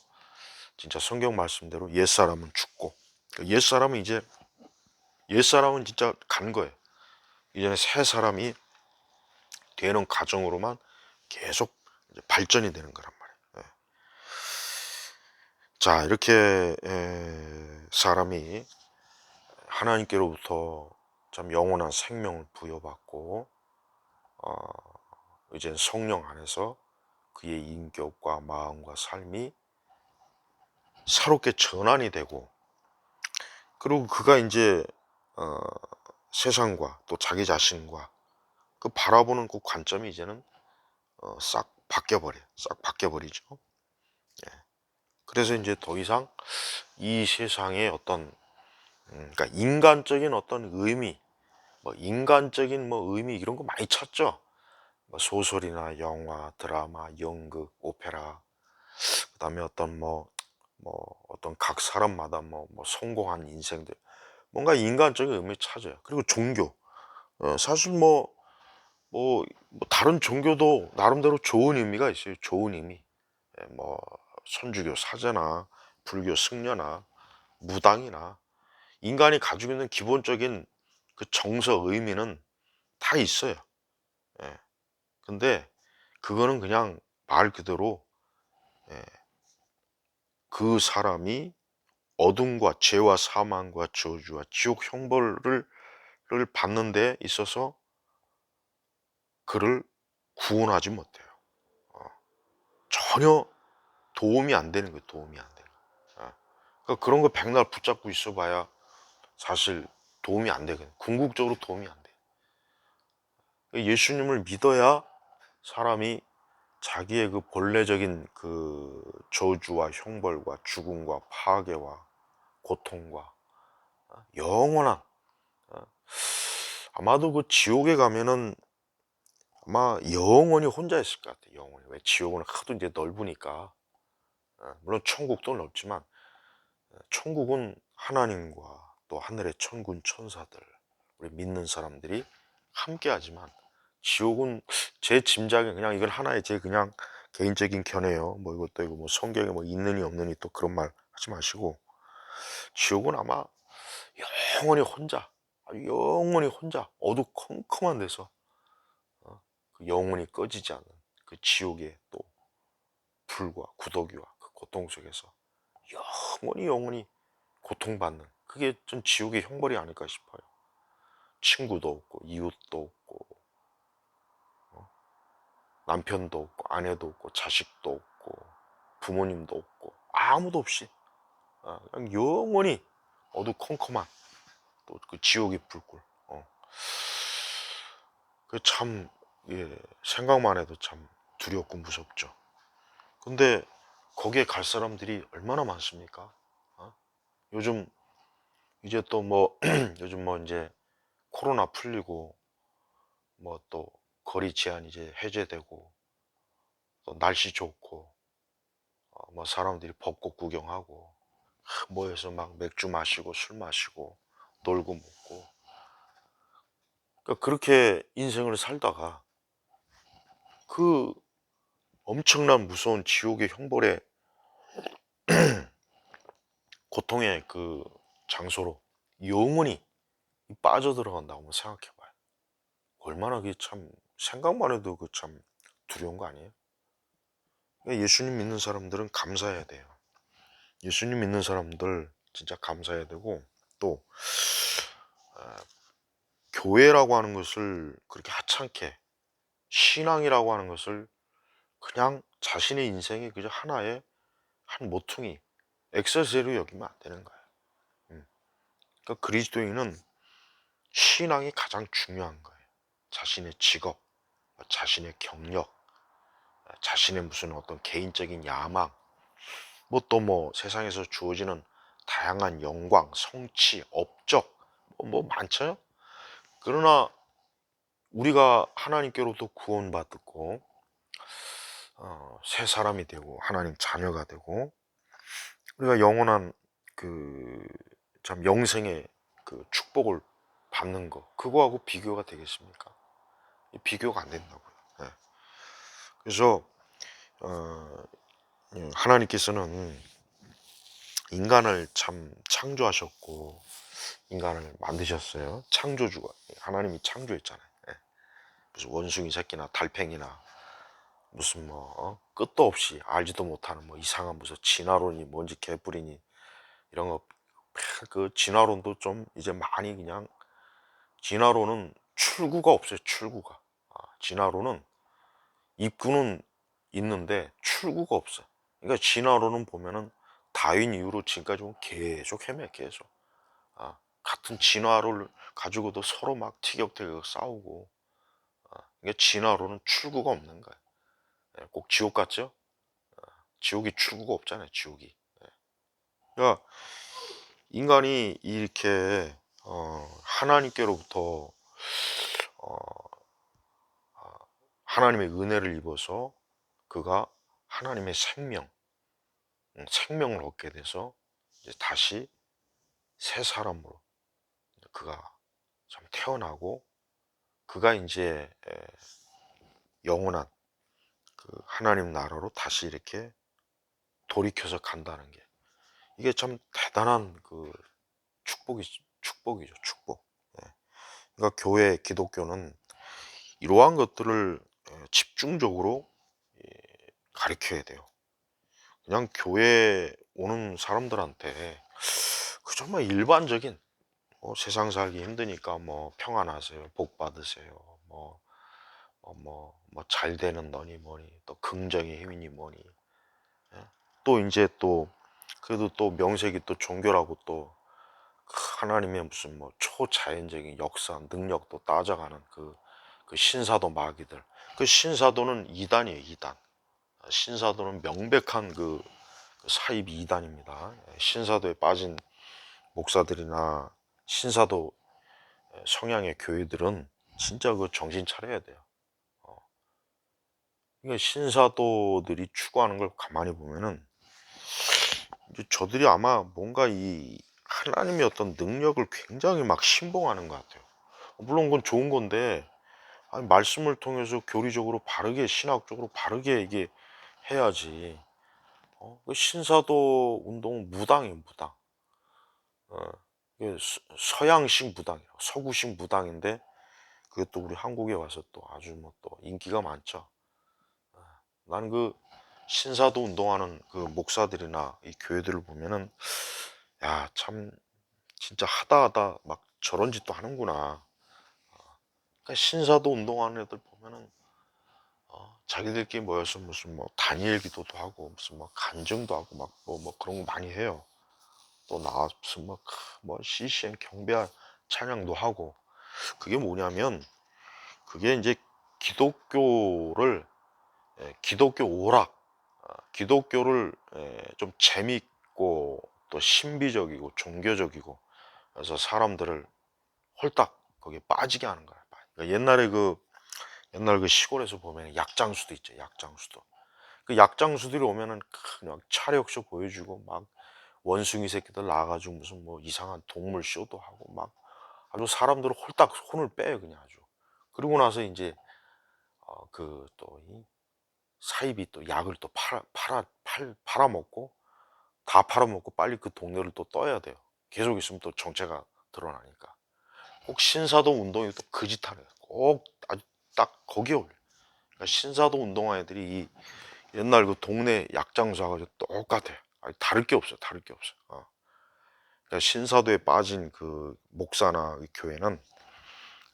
진짜 성경 말씀대로 옛사람은 죽고 옛사람은 이제 옛사람은 진짜 간 거예요. 이제는 새 사람이 되는 과정으로만 계속 이제 발전이 되는 거란 말이에요. 자, 이렇게 사람이 하나님께로부터 참 영원한 생명을 부여받고 이제 성령 안에서 그의 인격과 마음과 삶이 새롭게 전환이 되고 그리고 그가 이제 어, 세상과 또 자기 자신과 그 바라보는 그 관점이 이제는 싹 바뀌어버려요. 싹 바뀌어버리죠. 그래서 이제 더 이상 이 세상의 어떤 그러니까 인간적인 어떤 의미, 뭐 인간적인 뭐 의미 이런 거 많이 찾죠. 뭐 소설이나 영화, 드라마, 연극, 오페라, 그다음에 어떤 뭐 어떤 각 사람마다 뭐 성공한 인생들 뭔가 인간적인 의미 찾아요. 그리고 종교, 사실 뭐 다른 종교도 나름대로 좋은 의미가 있어요. 좋은 의미, 뭐 천주교 사제나 불교 승려나 무당이나 인간이 가지고 있는 기본적인 그 정서 의미는 다 있어요. 예. 근데 그거는 그냥 말 그대로 예, 그 사람이 어둠과 죄와 사망과 저주와 지옥 형벌을 받는 데 있어서 그를 구원하지 못해요. 전혀 도움이 안 되는 거예요. 도움이 안 되는 거예요. 그러니까 그런 거 백날 붙잡고 있어봐야 사실 도움이 안 되거든요. 궁극적으로 도움이 안 돼요. 예수님을 믿어야 사람이 자기의 그 본래적인 그 저주와 형벌과 죽음과 파괴와 고통과 영원한 아마도 그 지옥에 가면은 아마 영원히 혼자 있을 것 같아요. 영원히. 왜 지옥은 하도 이제 넓으니까 물론 천국도 넓지만 천국은 하나님과 또 하늘의 천군 천사들 우리 믿는 사람들이 함께하지만 지옥은 제 짐작에 그냥 이건 하나의 제 그냥 개인적인 견해요. 뭐 이것도 이거 뭐 성경에 뭐 있느니 없느니 또 그런 말 하지 마시고 지옥은 아마 영원히 혼자 아주 영원히 혼자 어두컴컴한 데서 그 영원히 꺼지지 않는 그 지옥의 또 불과 구더기와 그 고통 속에서 영원히 고통받는 그게 전 지옥의 형벌이 아닐까 싶어요. 친구도 없고 이웃도 없고 남편도 없고 아내도 없고 자식도 없고 부모님도 없고 아무도 없이 그냥 영원히 어두컴컴한 또 그 지옥의 불길. 그 참, 예, 생각만 해도 참 두렵고 무섭죠. 근데 거기에 갈 사람들이 얼마나 많습니까? 요즘 이제 또 뭐 요즘 뭐 이제 코로나 풀리고 뭐 또 거리 제한 이제 해제되고 또 날씨 좋고 뭐 사람들이 벚꽃 구경하고 모여서 막 맥주 마시고 술 마시고 놀고 먹고, 그러니까 그렇게 인생을 살다가 그 엄청난 무서운 지옥의 형벌에 고통의 그 장소로 영원히 빠져들어간다고 생각해봐요. 얼마나 그게 참 생각만 해도 그 참 두려운 거 아니에요? 그러니까 예수님 믿는 사람들은 감사해야 돼요. 예수님 믿는 사람들 진짜 감사해야 되고, 또 교회라고 하는 것을 그렇게 하찮게, 신앙이라고 하는 것을 그냥 자신의 인생의 그저 하나의 한 모퉁이, 엑셀세로 여기면 안 되는 거예요. 그러니까 그리스도인은 신앙이 가장 중요한 거예요. 자신의 직업, 자신의 경력, 자신의 무슨 어떤 개인적인 야망, 뭐 또 뭐 세상에서 주어지는 다양한 영광, 성취, 업적, 뭐 많죠. 그러나 우리가 하나님께로부터 구원받고 새 사람이 되고 하나님 자녀가 되고 우리가 영원한 그 참 영생의 그 축복을 받는 거, 그거하고 비교가 되겠습니까? 비교가 안 된다고요. 예. 그래서 하나님께서는 인간을 참 창조하셨고 인간을 만드셨어요. 창조주가 하나님이 창조했잖아요. 예. 무슨 원숭이 새끼나 달팽이나 무슨 뭐 끝도 없이 알지도 못하는 뭐 이상한 무슨 진화론이 뭔지 개뿔이니 이런 거, 그 진화론도 좀 이제 많이 그냥, 진화론은 출구가 없어요. 출구가. 진화론은 입구는 있는데 출구가 없어. 그러니까 진화론은 보면은 다윈 이후로 지금까지 보면 계속 헤매, 계속. 같은 진화를 가지고도 서로 막 티격태격 싸우고. 그러니까 진화론은 출구가 없는 거야. 예, 꼭 지옥 같죠? 지옥이 출구가 없잖아요, 지옥이. 그러니까 인간이 이렇게 하나님께로부터 어, 하나님의 은혜를 입어서 그가 하나님의 생명을 얻게 돼서 이제 다시 새 사람으로 그가 참 태어나고, 그가 이제 영원한 그 하나님 나라로 다시 이렇게 돌이켜서 간다는 게, 이게 참 대단한 그 축복이죠, 축복. 예. 그러니까 교회, 기독교는 이러한 것들을 집중적으로 가르쳐야 돼요. 그냥 교회 오는 사람들한테 그 정말 일반적인 세상 살기 힘드니까 뭐 평안하세요, 복 받으세요, 뭐 잘 되는 너니 뭐니, 또 긍정의 힘이니 뭐니, 예? 또 이제 또 그래도 또 명색이 또 종교라고 또 하나님의 무슨 뭐 초자연적인 역사, 능력도 따져가는 그 신사도 마귀들. 그 신사도는 이단이에요, 이단. 신사도는 명백한 그 사입 이단입니다. 신사도에 빠진 목사들이나 신사도 성향의 교회들은 진짜 그 정신 차려야 돼요. 그러니까 신사도들이 추구하는 걸 가만히 보면은 이제 저들이 아마 뭔가 이 하나님의 어떤 능력을 굉장히 막 신봉하는 것 같아요. 물론 그건 좋은 건데, 아니, 말씀을 통해서 교리적으로 바르게, 신학적으로 바르게 이게 해야지. 그 신사도 운동은 무당이에요, 무당. 어, 이게 서양식 무당이에요. 서구식 무당인데 그게 또 우리 한국에 와서 또 아주 뭐 또 인기가 많죠. 나는 그 신사도 운동하는 그 목사들이나 이 교회들을 보면은, 야, 참 진짜 하다 하다 막 저런 짓도 하는구나. 그러니까 신사도 운동하는 애들 보면은 자기들끼리 모여서 무슨 뭐 단일 기도도 하고 무슨 뭐 간증도 하고 막 뭐 그런 거 많이 해요. 또 나와서 뭐 CCN 경배 찬양도 하고. 그게 뭐냐면 그게 이제 기독교를 기독교 오락, 기독교를 좀 재밌고 또 신비적이고 종교적이고, 그래서 사람들을 홀딱 거기에 빠지게 하는 거야. 그러니까 옛날 그 시골에서 보면 약장수도 있죠. 약장수도. 그 약장수들이 오면은 그냥 차력쇼 보여주고 막 원숭이 새끼들 나와가지고 무슨 뭐 이상한 동물 쇼도 하고 막 아주 사람들을 홀딱 혼을 빼요 그냥 아주. 그리고 나서 이제 그 또 이 사입이 또 약을 또 팔아먹고 다 팔아먹고 빨리 그 동네를 또 떠야 돼요. 계속 있으면 또 정체가 드러나니까. 꼭 신사동 운동이 또 그 짓 하네. 꼭 아주 딱 거기에 올려. 그러니까 신사동 운동화 애들이 이 옛날 그 동네 약장사가 똑같아. 아니, 다를 게 없어. 다를 게 없어. 그러니까 신사도에 빠진 그 목사나 그 교회는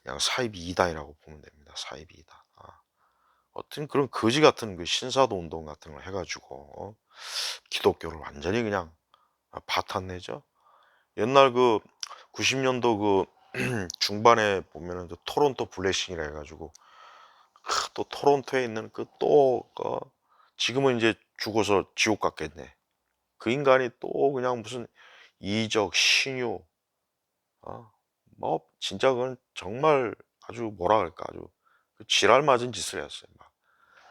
그냥 사이비 이단이라고 보면 됩니다. 사이비 이단. 어떤 그런 거지 같은 그 신사도 운동 같은 걸 해가지고 기독교를 완전히 그냥 파탄내죠. 옛날 그 90년도 그 중반에 보면은 그 토론토 블레싱이라 해가지고 또 토론토에 있는 지금은 이제 죽어서 지옥 갔겠네. 그 인간이 또 그냥 무슨 이적 신유, 뭐 진짜 그건 정말 아주 뭐라 그럴까 아주 그 지랄 맞은 짓을 했어요. 막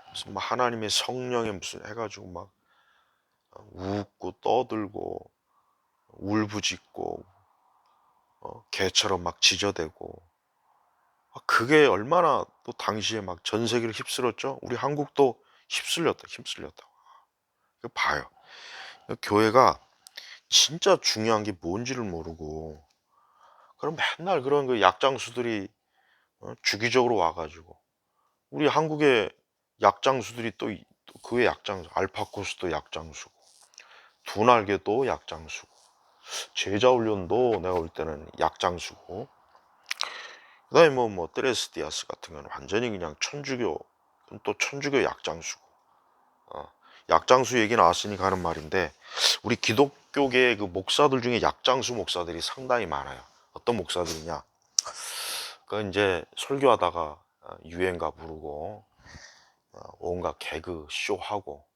무슨 뭐 하나님의 성령에 무슨 해가지고 막 웃고 떠들고 울부짖고 개처럼 막 지저대고. 그게 얼마나 또 당시에 막 전 세계를 휩쓸었죠. 우리 한국도 휩쓸렸다. 그 봐요. 교회가 진짜 중요한 게 뭔지를 모르고 그럼 맨날 그런 그 약장수들이 주기적으로 와가지고 우리 한국의 약장수들이 또 그의 약장수 알파코스도 약장수고 두날개도 약장수고 제자훈련도 내가 볼 때는 약장수고 그다음에 뭐 뜨레스디아스 같은 건 완전히 그냥 천주교 약장수고. 약장수 얘기 나왔으니까 하는 말인데 우리 기독교계 그 목사들 중에 약장수 목사들이 상당히 많아요. 어떤 목사들이냐? 그 이제 설교하다가 유행가 부르고 온갖 개그 쇼하고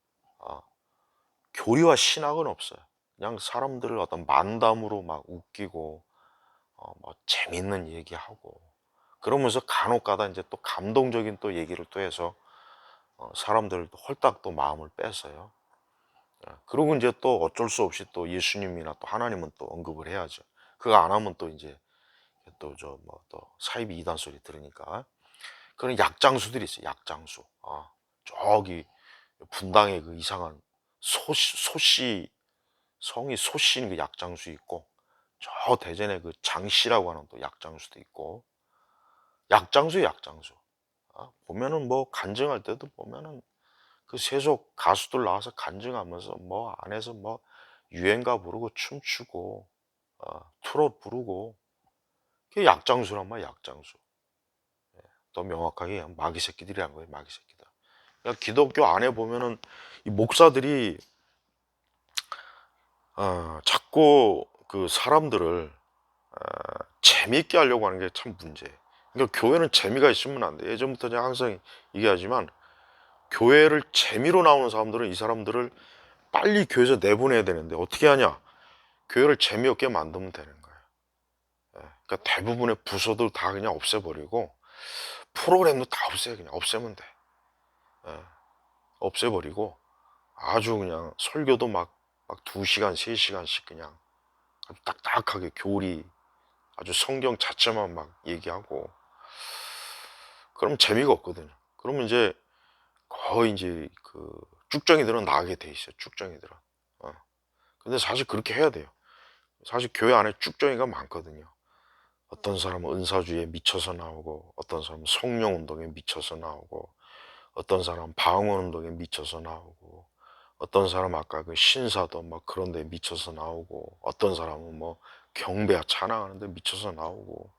교리와 신학은 없어요. 그냥 사람들을 어떤 만담으로 막 웃기고 뭐 재밌는 얘기하고 그러면서 간혹 가다 이제 또 감동적인 또 얘기를 또 해서 사람들을 또 홀딱 또 마음을 뺏어요. 그리고 이제 또 어쩔 수 없이 또 예수님이나 또 하나님은 또 언급을 해야죠. 그거 안 하면 또 이제 또 또 사이비 이단 소리 들으니까 그런 약장수들이 있어요. 약장수. 저기 분당에 그 이상한 소씨 성이 소씨인 그 약장수 있고 저 대전에 그 장씨라고 하는 또 약장수도 있고 약장수. 보면은 뭐 간증할 때도 보면은 그 세속 가수들 나와서 간증하면서 뭐 안에서 뭐 유행가 부르고 춤추고 트롯 부르고 그게 약장수란 말이야 약장수. 더 명확하게 마귀 새끼들이란 거예요 마귀 새끼들. 그러니까 기독교 안에 보면은 이 목사들이 자꾸 그 사람들을 재미있게 하려고 하는 게 참 문제예요. 그러니까 교회는 재미가 있으면 안 돼. 예전부터 제가 항상 얘기하지만 교회를 재미로 나오는 사람들은 이 사람들을 빨리 교회에서 내보내야 되는데 어떻게 하냐? 교회를 재미없게 만들면 되는 거예요. 그러니까 대부분의 부서들 다 그냥 없애버리고 프로그램도 다 없애요. 그냥 없애면 돼. 예, 없애버리고 아주 그냥 설교도 막 2시간, 3시간씩 그냥 아주 딱딱하게 교리 아주 성경 자체만 막 얘기하고 그럼 재미가 없거든요. 그러면 이제 거의 이제 그 쭉정이들은 나가게 돼 있어요. 쭉정이들은. 근데 사실 그렇게 해야 돼요. 사실 교회 안에 쭉정이가 많거든요. 어떤 사람은 은사주의에 미쳐서 나오고 어떤 사람은 성령 운동에 미쳐서 나오고 어떤 사람은 방언 운동에 미쳐서 나오고 어떤 사람 아까 그 신사도 막 그런 데 미쳐서 나오고 어떤 사람은 뭐 경배와 찬양하는 데 미쳐서 나오고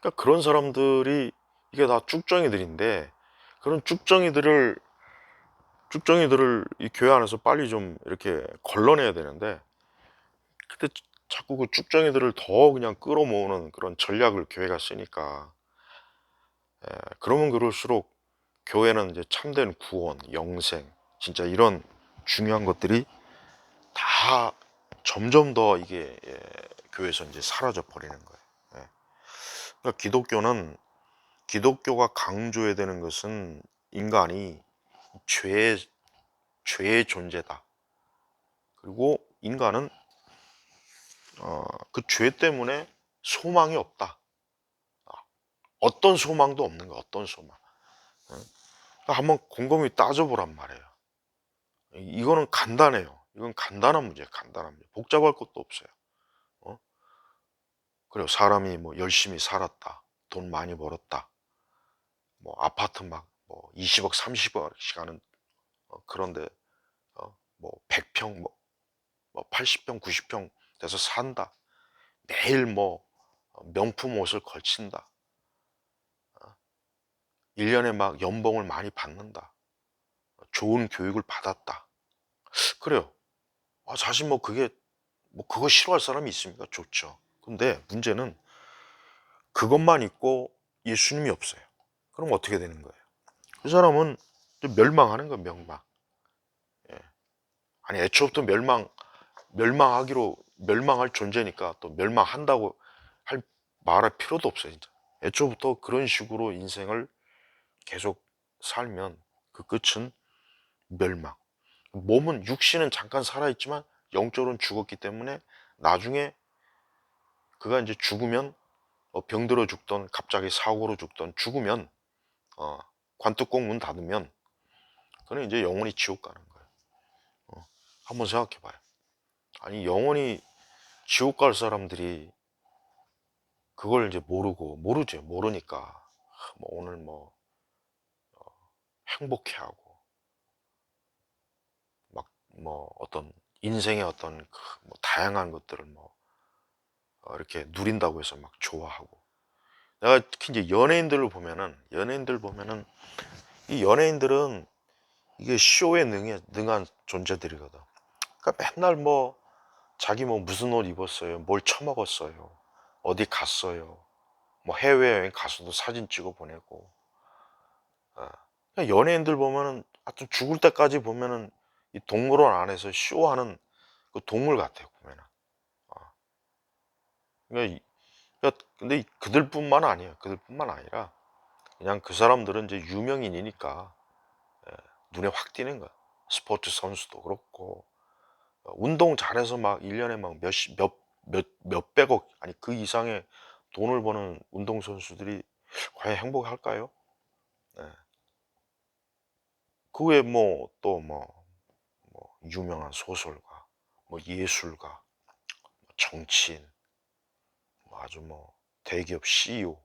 그러니까 그런 사람들이 이게 다 쭉정이들인데 그런 쭉정이들을 이 교회 안에서 빨리 좀 이렇게 걸러내야 되는데, 그때 자꾸 그 쭉정이들을 더 그냥 끌어모으는 그런 전략을 교회가 쓰니까, 그러면 그럴수록 교회는 이제 참된 구원, 영생, 진짜 이런 중요한 것들이 다 점점 더 이게 교회에서 이제 사라져 버리는 거예요. 그러니까 기독교가 강조해야 되는 것은 인간이 죄의 존재다. 그리고 인간은 그 죄 때문에 소망이 없다. 어떤 소망도 없는 거야. 어떤 소망. 그러니까 한번 곰곰이 따져보란 말이에요. 이거는 간단해요. 이건 간단한 문제예요. 간단한 문제. 복잡할 것도 없어요. 어? 그래요. 사람이 뭐 열심히 살았다. 돈 많이 벌었다. 뭐 아파트 막 뭐 20억, 30억씩 하는 그런데 뭐 100평, 뭐 80평, 90평 돼서 산다. 매일 뭐 명품 옷을 걸친다. 1년에 막 연봉을 많이 받는다. 좋은 교육을 받았다. 그래요. 사실 뭐 그게 뭐 그거 싫어할 사람이 있습니까? 좋죠. 근데 문제는 그것만 있고 예수님이 없어요. 그럼 어떻게 되는 거예요? 그 사람은 멸망하는 거예요. 멸망. 예. 아니 애초부터 멸망할 존재니까 또 멸망한다고 말할 필요도 없어요. 진짜. 애초부터 그런 식으로 인생을 계속 살면 그 끝은 멸망. 몸은 육신은 잠깐 살아있지만 영적으로는 죽었기 때문에 나중에 그가 이제 죽으면 병들어 죽던 갑자기 사고로 죽던 죽으면 어, 관뚜껑 문 닫으면 그는 이제 영원히 지옥 가는 거예요. 한번 생각해 봐요. 아니 영원히 지옥 갈 사람들이 그걸 이제 모르죠. 모르니까 뭐 오늘 뭐 행복해하고 막 뭐 어떤 인생의 어떤 뭐 다양한 것들을 뭐 이렇게 누린다고 해서 막 좋아하고. 내가 특히 이제 연예인들 보면은 이 연예인들은 이게 쇼에 능한 존재들이거든. 그러니까 맨날 뭐 자기 뭐 무슨 옷 입었어요, 뭘 처먹었어요, 어디 갔어요, 뭐 해외여행 가서도 사진 찍어 보내고. 그러니까 연예인들 보면은 하여튼 죽을 때까지 보면은 이 동물원 안에서 쇼하는 그 동물 같아요 보면은. 그러니까, 근데 그들뿐만 아니에요. 그들뿐만 아니라 그냥 그 사람들은 이제 유명인이니까 눈에 확 띄는 거야. 스포츠 선수도 그렇고 운동 잘해서 막 1년에 막 몇백억 아니 그 이상의 돈을 버는 운동선수들이 과연 행복할까요? 네. 그 외에 뭐 또 뭐 유명한 소설가, 뭐 예술가, 뭐 정치인, 뭐 아주 뭐 대기업 CEO,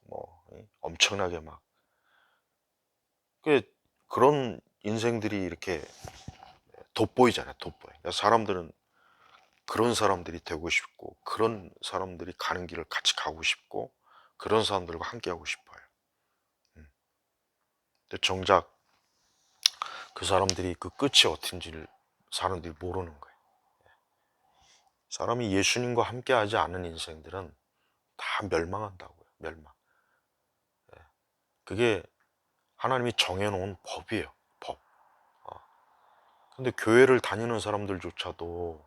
뭐 엄청나게 막 그 그런 인생들이 이렇게 돋보이잖아요. 돋보여. 그러니까 사람들은 그런 사람들이 되고 싶고 그런 사람들이 가는 길을 같이 가고 싶고 그런 사람들과 함께 하고 싶어요. 근데 정작 그 사람들이 그 끝이 어떤지를 사람들이 모르는 거예요. 사람이 예수님과 함께 하지 않은 인생들은 다 멸망한다고요. 멸망. 그게 하나님이 정해놓은 법이에요. 법. 근데 교회를 다니는 사람들조차도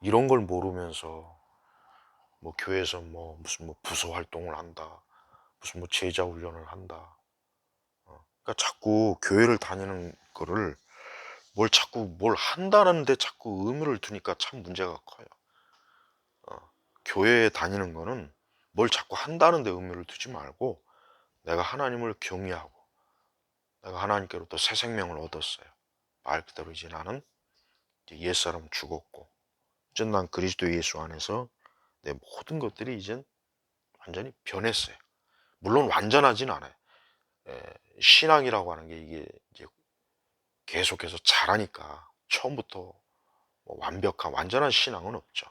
이런 걸 모르면서 뭐 교회에서 뭐 무슨 뭐 부서 활동을 한다. 무슨 뭐 제자 훈련을 한다. 그러니까 자꾸 교회를 다니는 거를 뭘 한다는데 자꾸 의무를 두니까 참 문제가 커요. 교회에 다니는 거는 뭘 자꾸 한다는데 의무를 두지 말고 내가 하나님을 경외하고 내가 하나님께로부터 새 생명을 얻었어요. 말 그대로 이제 나는 이제 옛사람 죽었고 이제 난 그리스도 예수 안에서 내 모든 것들이 이젠 완전히 변했어요. 물론 완전하진 않아요. 신앙이라고 하는 게 이게 이제 계속해서 자라니까 처음부터 뭐 완전한 신앙은 없죠.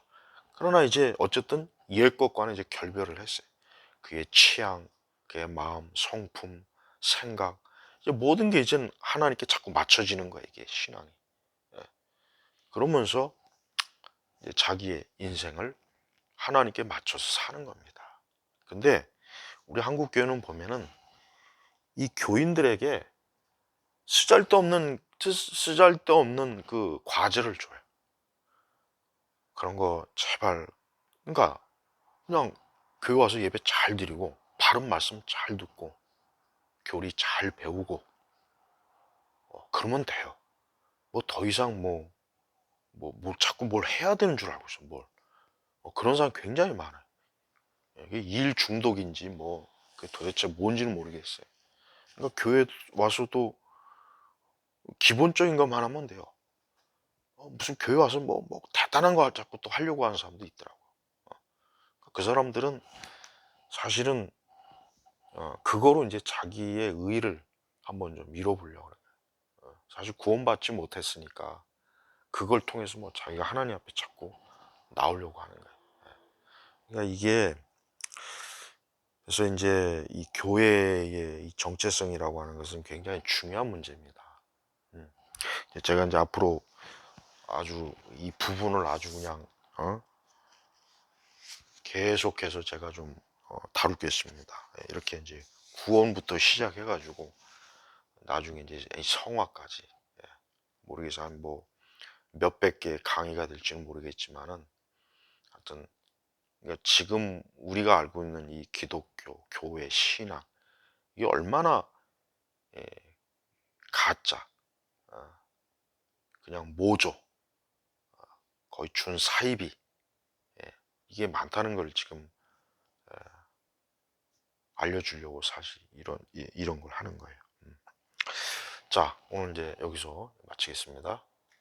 그러나 이제 어쨌든 옛 것과는 이제 결별을 했어요. 그의 취향, 그의 마음, 성품, 생각, 이제 모든 게 이제 하나님께 자꾸 맞춰지는 거예요, 이게 신앙이. 예. 그러면서 이제 자기의 인생을 하나님께 맞춰서 사는 겁니다. 근데 우리 한국 교회는 보면은 이 교인들에게 쓰잘데없는 그 과제를 줘요. 그런 거 제발, 그러니까 그냥 교회 와서 예배 잘 드리고 바른 말씀 잘 듣고 교리 잘 배우고 그러면 돼요. 뭐 더 이상 뭐 자꾸 뭘 해야 되는 줄 알고 있어. 뭘 그런 사람 굉장히 많아요. 이게 일 중독인지 뭐 그게 도대체 뭔지는 모르겠어요. 그러니까 교회 와서도 기본적인 것만 하면 돼요. 무슨 교회 와서 뭐 대단한 거 자꾸 또 하려고 하는 사람도 있더라고. 그 사람들은 사실은 그거로 이제 자기의 의를 한번 좀 밀어보려고 그래요. 사실 구원받지 못했으니까 그걸 통해서 뭐 자기가 하나님 앞에 자꾸 나오려고 하는 거예요. 그러니까 이게, 그래서 이제 이 교회의 이 정체성이라고 하는 것은 굉장히 중요한 문제입니다. 음. 제가 이제 앞으로 아주 이 부분을 아주 그냥 계속해서 제가 좀 다루겠습니다. 예, 이렇게 이제 구원부터 시작해가지고 나중에 이제 이 성화까지, 예, 모르겠어요. 한 뭐 몇백 개 강의가 될지는 모르겠지만은 하여튼, 그러니까 지금 우리가 알고 있는 이 기독교 교회 신앙, 이게 얼마나 예, 가짜, 어, 그냥 모조, 거의 준사이비, 예, 이게 많다는 걸 지금 알려주려고 사실 이런 걸 하는 거예요. 자, 오늘 이제 여기서 마치겠습니다.